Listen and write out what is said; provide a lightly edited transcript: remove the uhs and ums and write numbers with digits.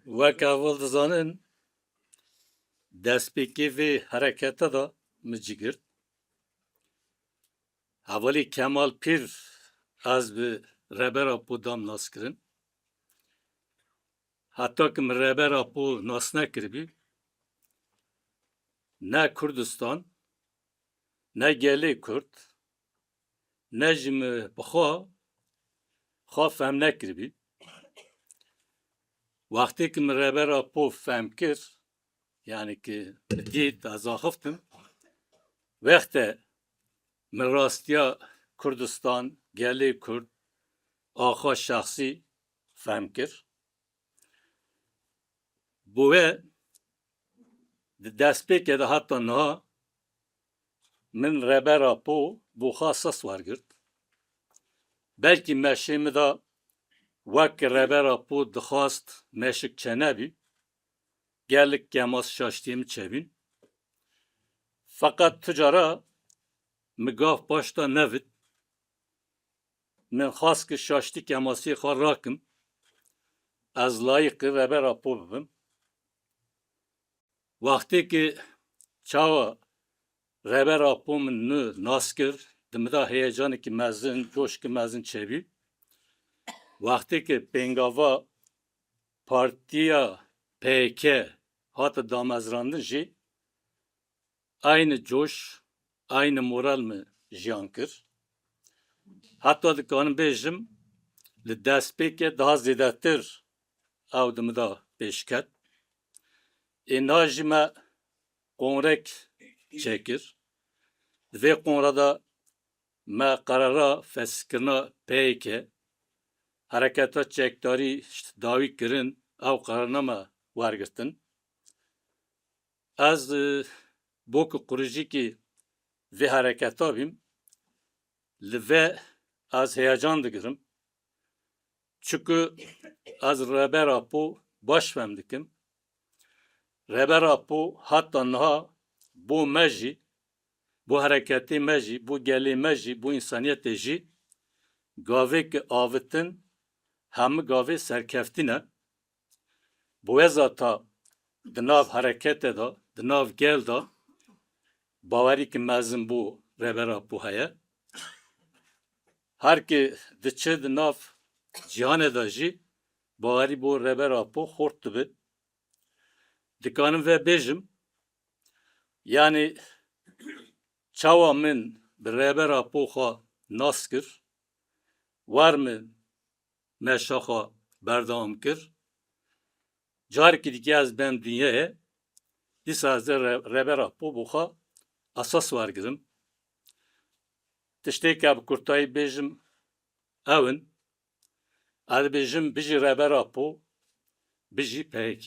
Wek evvel dizanin destpêkê vê hereketa da min cigirt. Hevalî Kemal Pîr ez bi rebera pû dam nas kirin. Heta ki min rebera pû nas nekiribî, ne Kurdistan, ne gelê Kurd, ne jî min bi xwe fehm nekiribî. Wextê ki min rebera pû fehm kir, yani ki dît ez axiftim, wexte min rastiya Kurdistan, gelê Kurd, axa şexsî fehm kir. Bi wê di destpêkê de heta niha min rebera pû bû xwe ses wergirt. Belkî meşê min de wek rebera pû dixwast meşik çenebî, gelek kemas şaştiyê min çebîn. Feqet tu cara min gav paş da nevit, min xwast ki şaştî kemasiyê xwe rakim, ez layıqî rebera pû bibim. Wextê ki çawa rebera pû min nas kir, di min de heyecanekî mezin, coşkî mezin çebî. Wextê ki pêngava Partiya PK hate damezrandin jî aynı coş, aynı moral mi jiyan kir. Heta dikarim bêjim li destpêkê daha zêdetir ew di min de pêş ket. Êna jî me qonrek çêkir. Di vê qonra de me qerara festkirina PK, hereketa çekdarî dawî kirin, ew qeraraname wergirtin. Ez bo ku qurijîkî vê hereketa bîm, li vê ez heyecan digirim. Çünkü ez rebera pû baş fehm dikim. Rebera pû heta niha bo me jî, bo hereketê me jî, bo gelê me jî, bo însaniyetê jî gavêki avitin, hemû gavê serkeftî ne. Bi wê zata di nav hereketê de, di nav gel de bawerî ki mezin bû rebera pû heye. Her ki diçe di nav cihanê de jî bawerî bo rebera pû xort dibe. Dikarim vê bêjim, yani çawa min bi rebera pû xwe nas kir, wer min meşa xwe berdewam kir, carekî dîkê ez bên dinyayê, dîsa ez ê rebera pû bû xwe esas wergirim. Tiştêke bi kurtayî bêjim ew in, ez dibêjim bijî rebera pû, bijî PK.